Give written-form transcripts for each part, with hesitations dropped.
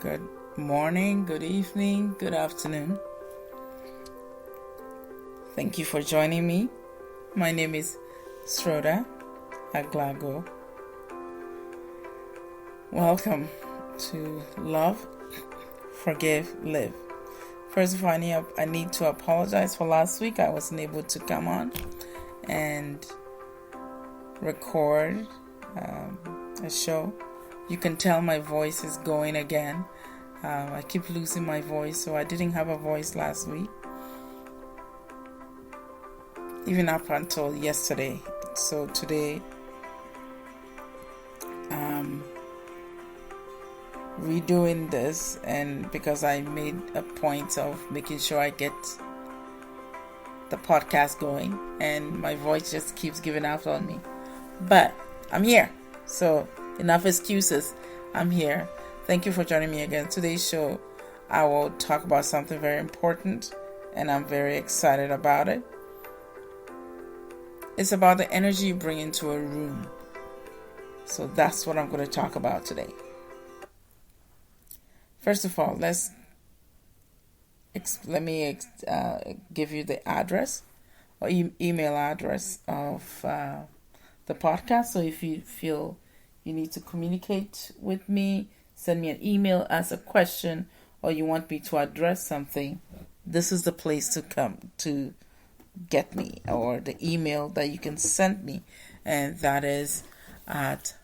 Good morning, good evening, good afternoon. Thank you for joining me. My name is Sroda Aglago. Welcome to Love, Forgive, Live. First of all, I need to apologize for last week. I wasn't able to come on and record a show. You can tell my voice is going again. I keep losing my voice, so I didn't have a voice last week, even up until yesterday. So today, redoing this, and because I made a point of making sure I get the podcast going, and my voice just keeps giving out on me. But I'm here, so enough excuses. I'm here. Thank you for joining me again. Today's show, I will talk about something very important, and I'm very excited about it. It's about the energy you bring into a room. So that's what I'm going to talk about today. First of all, let me give you the address or email address of the podcast. So if you feel you need to communicate with me, send me an email, ask a question, or you want me to address something, this is the place to come to get me, or the email that you can send me. And that is at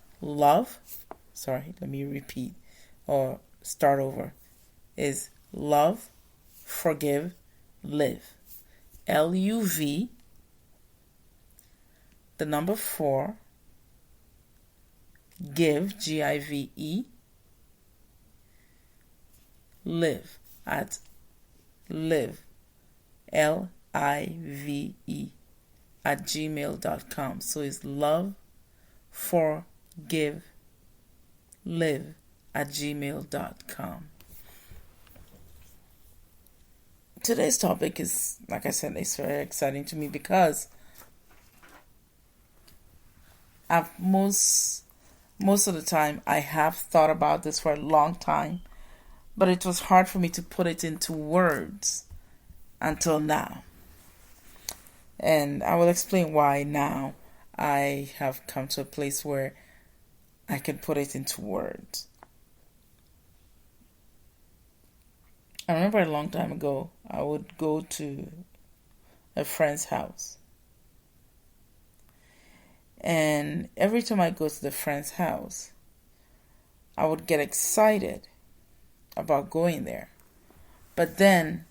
is love, forgive, live. LUV, the number 4, give, GIVE, live, at live, LIVE, at gmail.com. So it's love, forgive, live, at gmail.com. Today's topic is, like I said, it's very exciting to me because most of the time I have thought about this for a long time, but it was hard for me to put it into words until now. And I will explain why now I have come to a place where I can put it into words. I remember a long time ago, I would go to a friend's house. And every time I go to the friend's house, I would get excited about going there. But then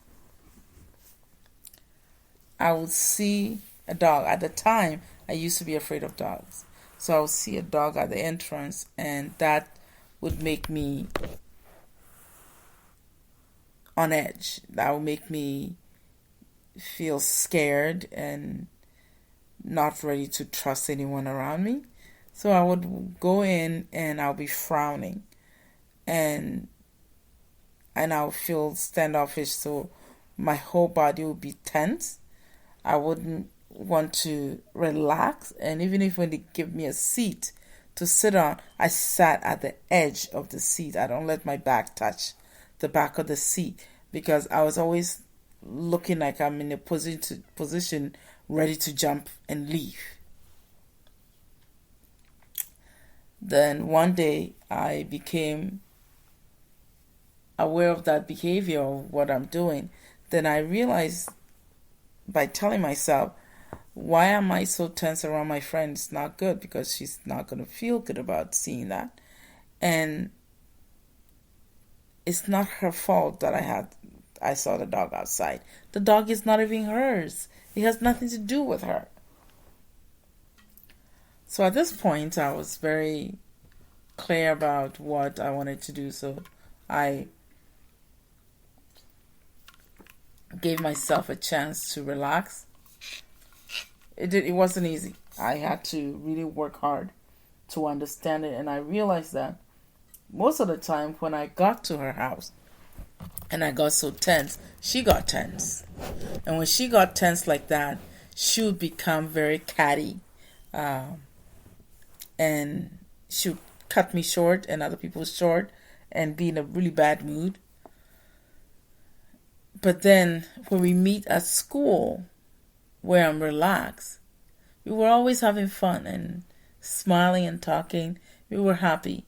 I would see a dog. At the time, I used to be afraid of dogs. So I would see a dog at the entrance, and that would make me on edge. That would make me feel scared and not ready to trust anyone around me. So I would go in and I'll be frowning, and I'll feel standoffish. So my whole body would be tense. I wouldn't want to relax, and even if when they give me a seat to sit on, I sat at the edge of the seat. I don't let my back touch the back of the seat, because I was always looking like I'm in a position ready to jump and leave. Then one day I became aware of that behavior of what I'm doing. Then I realized, by telling myself, why am I so tense around my friend? It's not good, because she's not going to feel good about seeing that. And it's not her fault that I saw the dog outside. The dog is not even hers. It has nothing to do with her. So at this point, I was very clear about what I wanted to do. So I gave myself a chance to relax. It wasn't easy. I had to really work hard to understand it. And I realized that most of the time when I got to her house and I got so tense, she got tense. And when she got tense like that, she would become very catty. And she would cut me short and other people short. and be in a really bad mood. But then when we meet at school, where I'm relaxed, we were always having fun and smiling and talking. We were happy.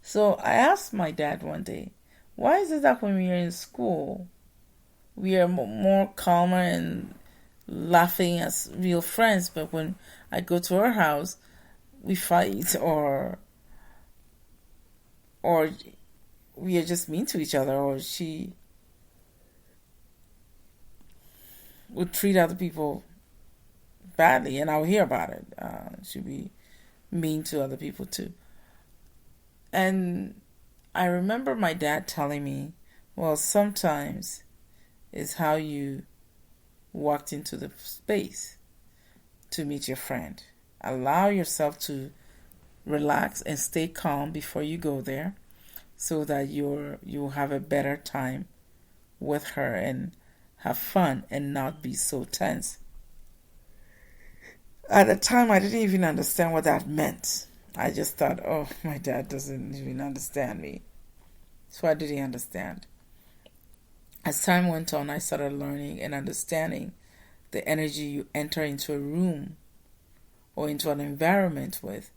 So I asked my dad one day, why is it that when we are in school, we are more calmer and laughing as real friends, but when I go to her house, we fight or we are just mean to each other, or she would treat other people badly, and I'll hear about it. She'd be mean to other people too. And I remember my dad telling me, well, sometimes it's how you walked into the space to meet your friend. Allow yourself to relax and stay calm before you go there, so that you'll have a better time with her and have fun and not be so tense. At the time, I didn't even understand what that meant. I just thought, oh, my dad doesn't even understand me. So I didn't understand. As time went on, I started learning and understanding the energy you enter into a room or into an environment with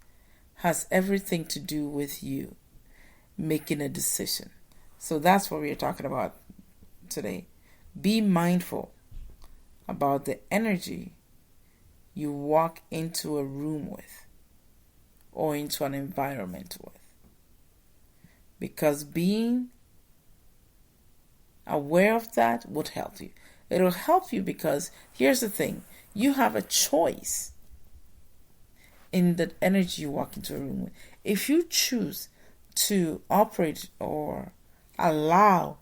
has everything to do with you making a decision. So that's what we are talking about today. Be mindful about the energy you walk into a room with or into an environment with. Because being aware of that would help you. It'll help you because here's the thing. You have a choice in the energy you walk into a room with. If you choose to operate or allow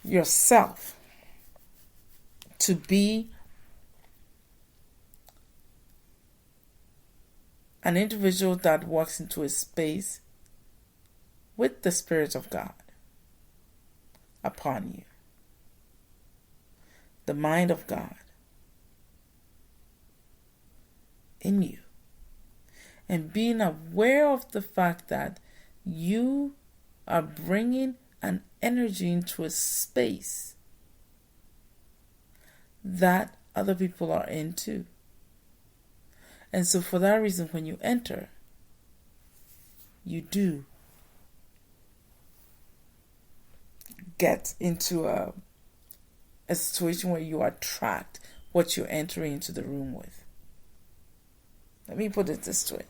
yourself to be an individual that walks into a space with the Spirit of God upon you, the mind of God in you, and being aware of the fact that you are bringing an energy into a space that other people are into. And so for that reason, when you enter, you do get into a situation where you attract what you're entering into the room with. Let me put it this way.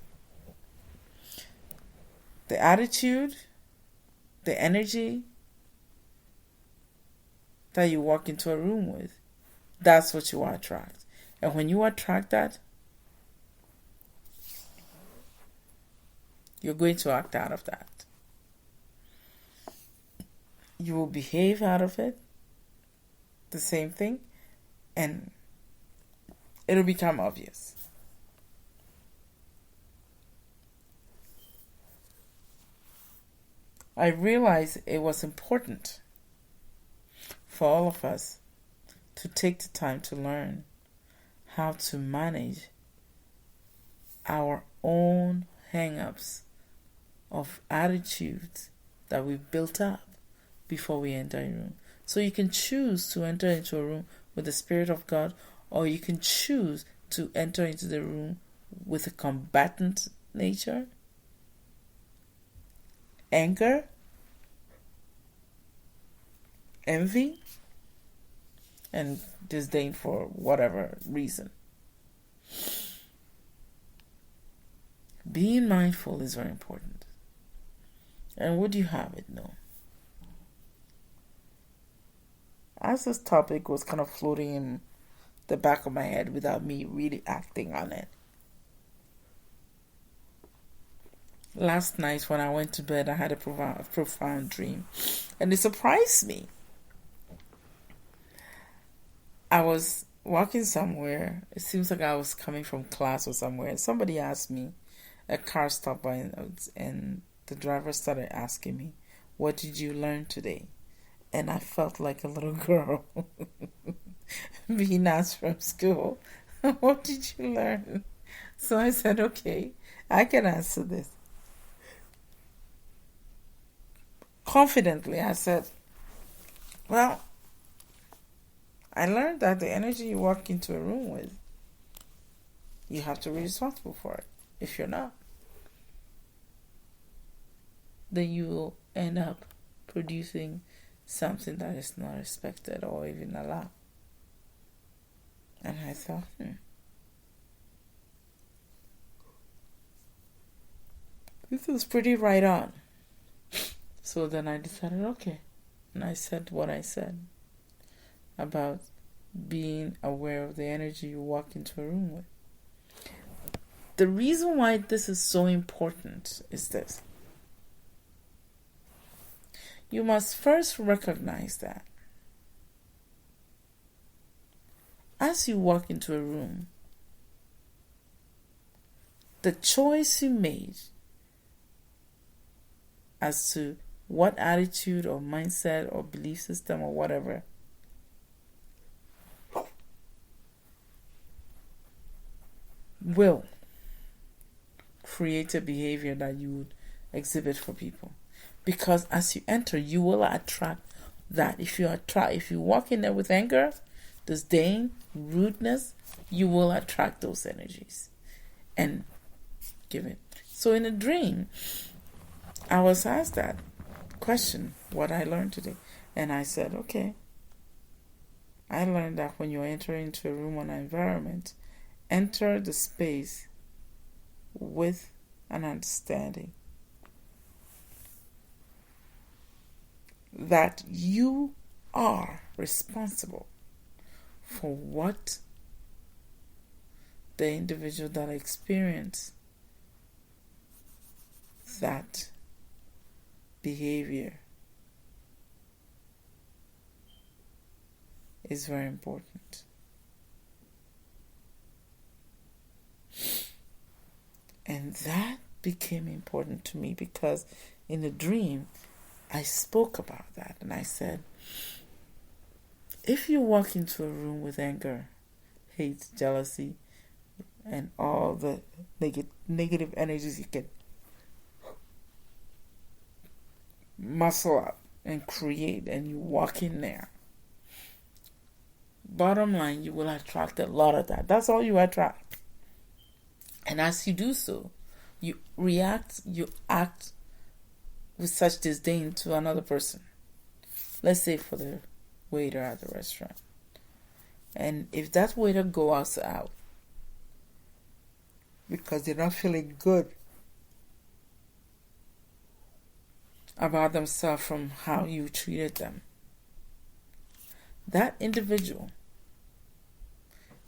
The attitude, the energy that you walk into a room with, that's what you attract. And when you attract that, you're going to act out of that. You will behave out of it, the same thing, and it'll become obvious. I realized it was important for all of us to take the time to learn how to manage our own hang-ups of attitudes that we've built up before we enter a room. So you can choose to enter into a room with the Spirit of God, or you can choose to enter into the room with a combatant nature, anger, envy, and disdain for whatever reason. Being mindful is very important. And would you have it? No. As this topic was kind of floating in the back of my head without me really acting on it, last night when I went to bed, I had a profound dream. And it surprised me. I was walking somewhere. It seems like I was coming from class or somewhere. And somebody asked me, a car stopped by, and the driver started asking me, what did you learn today? And I felt like a little girl being asked from school, what did you learn? So I said, okay, I can answer this. confidently, I said, well, I learned that the energy you walk into a room with, you have to be responsible for it. If you're not, then you will end up producing something that is not expected or even allowed. And I thought, this is pretty right on. So then I decided, okay. And I said what I said about being aware of the energy you walk into a room with. The reason why this is so important is this. You must first recognize that as you walk into a room, the choice you made as to what attitude or mindset or belief system or whatever will create a behavior that you would exhibit for people. Because as you enter, you will attract that. If you walk in there with anger, disdain, rudeness, you will attract those energies and give it. So in a dream, I was asked that question, what I learned today. And I said, okay, I learned that when you enter into a room or an environment, enter the space with an understanding that you are responsible for what the individual that experienced that behavior is very important. And that became important to me because in the dream, I spoke about that and I said, if you walk into a room with anger, hate, jealousy, and all the negative energies you can muscle up and create, and you walk in there, bottom line, you will attract a lot of that. That's all you attract. And as you do so, you act with such disdain to another person. Let's say for the waiter at the restaurant. And if that waiter goes out because they're not feeling good about themselves from how you treated them, that individual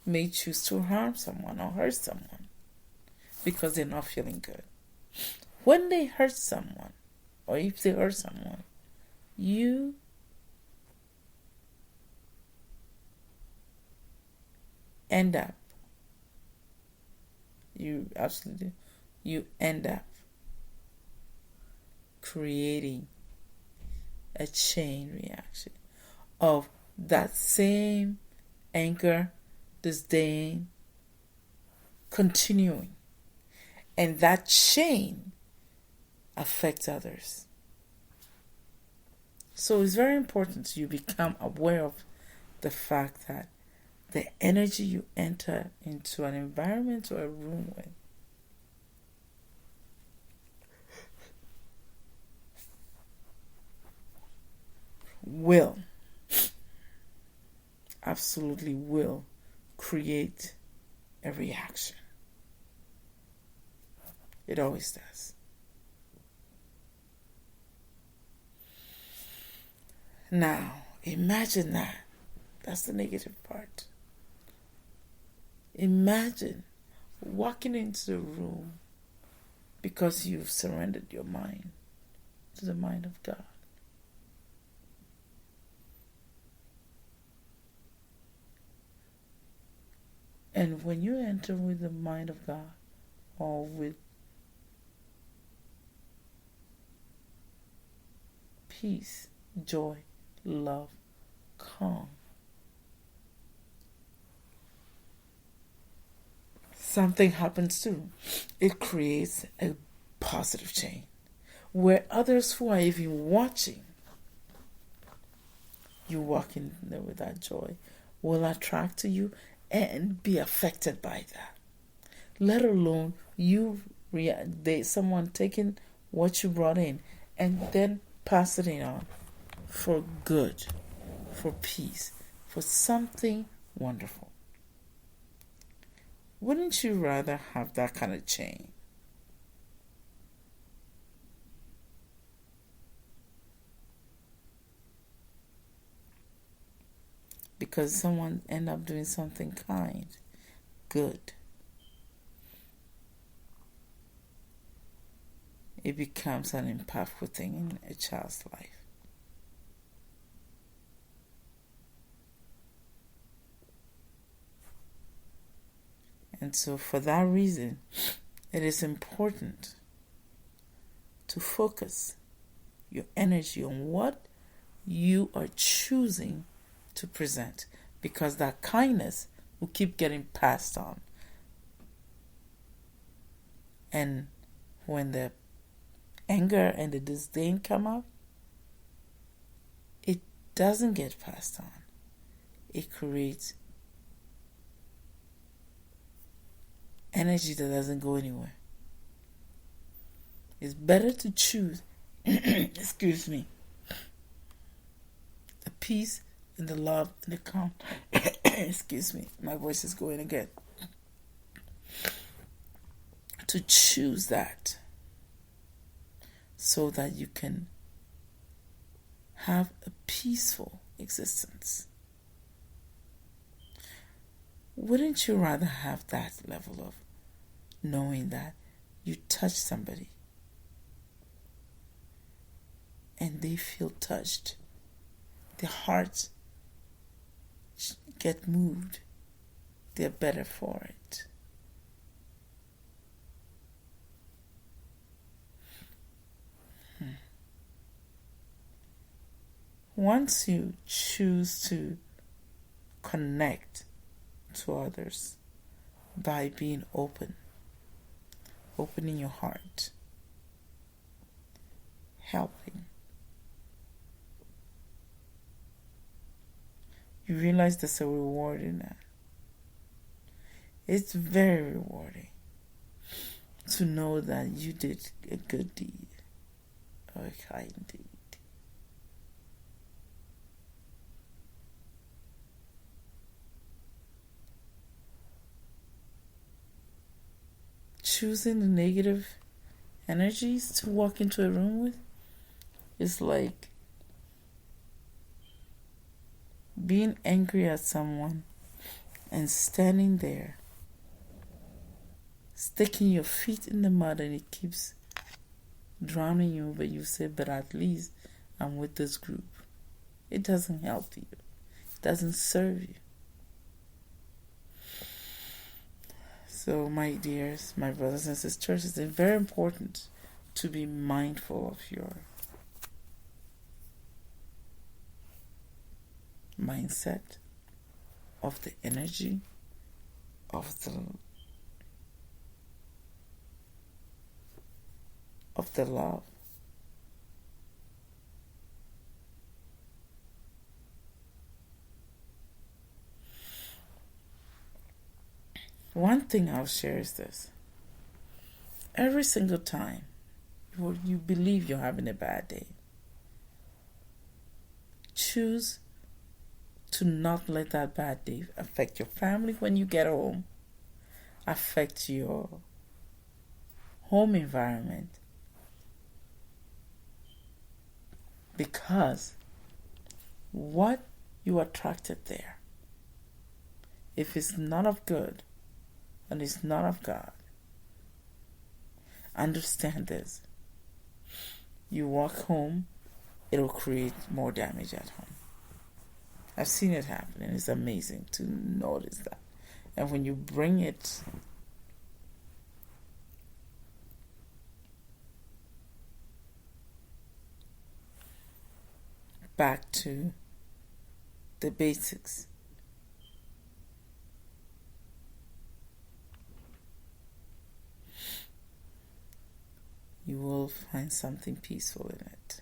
may choose to harm someone or hurt someone because they're not feeling good. When they hurt someone, or if they hurt someone, you end up creating a chain reaction of that same anger, disdain continuing. And that chain affects others. So it's very important you become aware of the fact that the energy you enter into an environment or a room with absolutely will create a reaction. It always does. Now, imagine that. That's the negative part. Imagine walking into the room because you've surrendered your mind to the mind of God. And when you enter with the mind of God, or with peace, joy, love, calm, something happens too. It creates a positive chain. where others who are even watching you walk in there with that joy will attract to you and be affected by that. Let alone someone taking what you brought in and then passing it on for good, for peace, for something wonderful. Wouldn't you rather have that kind of chain? Because someone end up doing something kind, good. It becomes an impactful thing in a child's life. And so for that reason, it is important to focus your energy on what you are choosing to present, because that kindness will keep getting passed on. And when the anger and the disdain come up, it doesn't get passed on. It creates energy that doesn't go anywhere. It's better to choose excuse me, the peace and the love and the calm. Excuse me, my voice is going again. To choose that so that you can have a peaceful existence. Wouldn't you rather have that level of knowing that you touch somebody and they feel touched, their hearts get moved, they're better for it? Once you choose to connect to others by being opening your heart, helping, you realize there's a reward in that. It's very rewarding to know that you did a good deed or a kind deed. Choosing the negative energies to walk into a room with is like being angry at someone and standing there, sticking your feet in the mud, and it keeps drowning you, but you say, but at least I'm with this group. It doesn't help you. It doesn't serve you. So, my dears, my brothers and sisters, it's very important to be mindful of your mindset, of the energy, of the love. One thing I'll share is this. Every single time you believe you're having a bad day, choose to not let that bad day affect your family when you get home, affect your home environment, because what you attracted there, if it's not of good and it's not of God, understand this. You walk home, it'll create more damage at home. I've seen it happen, and it's amazing to notice that. And when you bring it back to the basics, you will find something peaceful in it.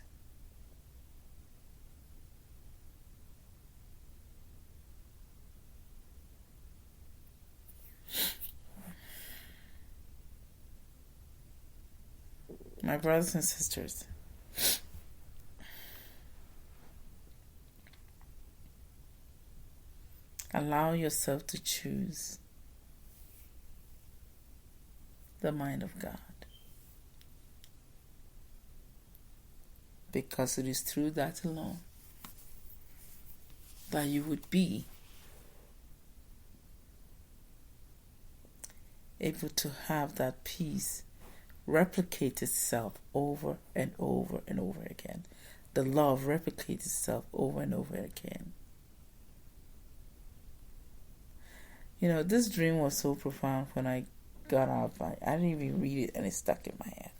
My brothers and sisters, allow yourself to choose the mind of God, because it is through that alone that you would be able to have that peace replicate itself over and over and over again. The love replicates itself over and over again. You know, this dream was so profound when I got out. I didn't even read it and it stuck in my head.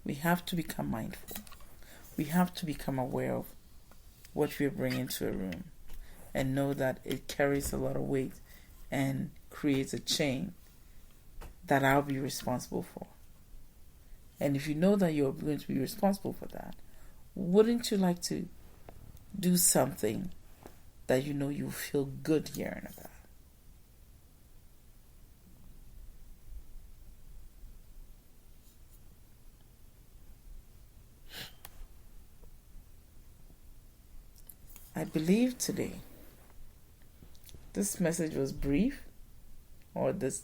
We have to become mindful. We have to become aware of what we bring into a room and know that it carries a lot of weight and creates a chain that I'll be responsible for. And if you know that you're going to be responsible for that, wouldn't you like to do something that you know you feel good hearing about? I believe today this message was brief, or this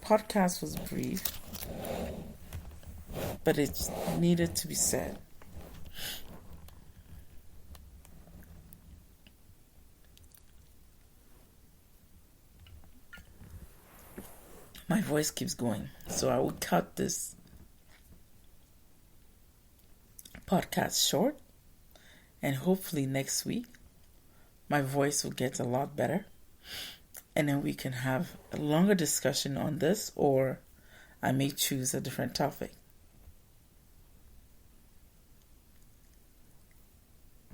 podcast was brief, but it needed to be said. My voice keeps going, so I will cut this podcast short, and hopefully next week my voice will get a lot better, and then we can have a longer discussion on this, or I may choose a different topic.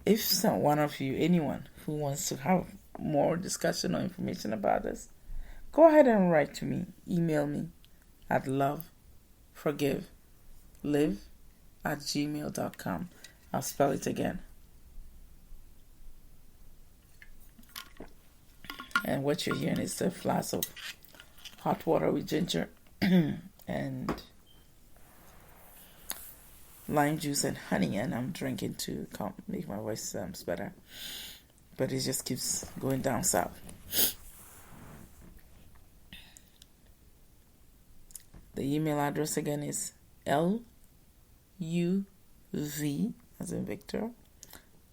If one of you, anyone who wants to have more discussion or information about this, go ahead and write to me. Email me at loveforgivelive@gmail.com. I'll spell it again. And what you're hearing is a flask of hot water with ginger and lime juice and honey, and I'm drinking to make my voice better. But it just keeps going down south. The email address again is LUV, as in Victor,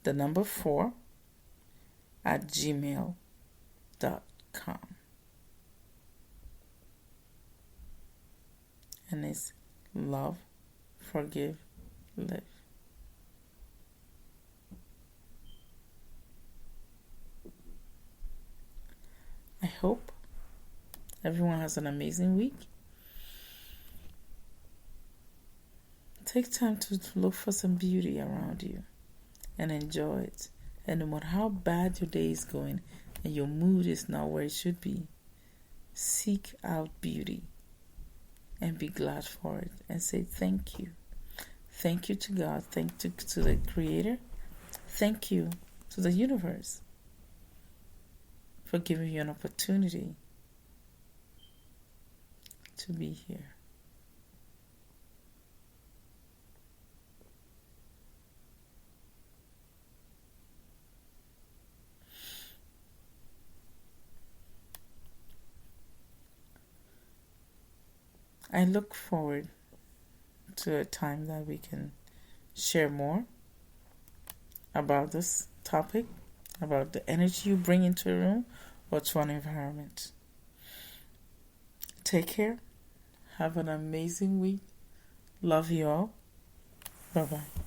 the number 4 @gmail.com. And it's love, forgive, live. I hope everyone has an amazing week. Take time to look for some beauty around you and enjoy it. And no matter how bad your day is going and your mood is not where it should be, seek out beauty and be glad for it and say thank you. Thank you to God. Thank you to the Creator. Thank you to the universe for giving you an opportunity to be here. I look forward to a time that we can share more about this topic, about the energy you bring into a room or to an environment. Take care. Have an amazing week. Love you all. Bye-bye.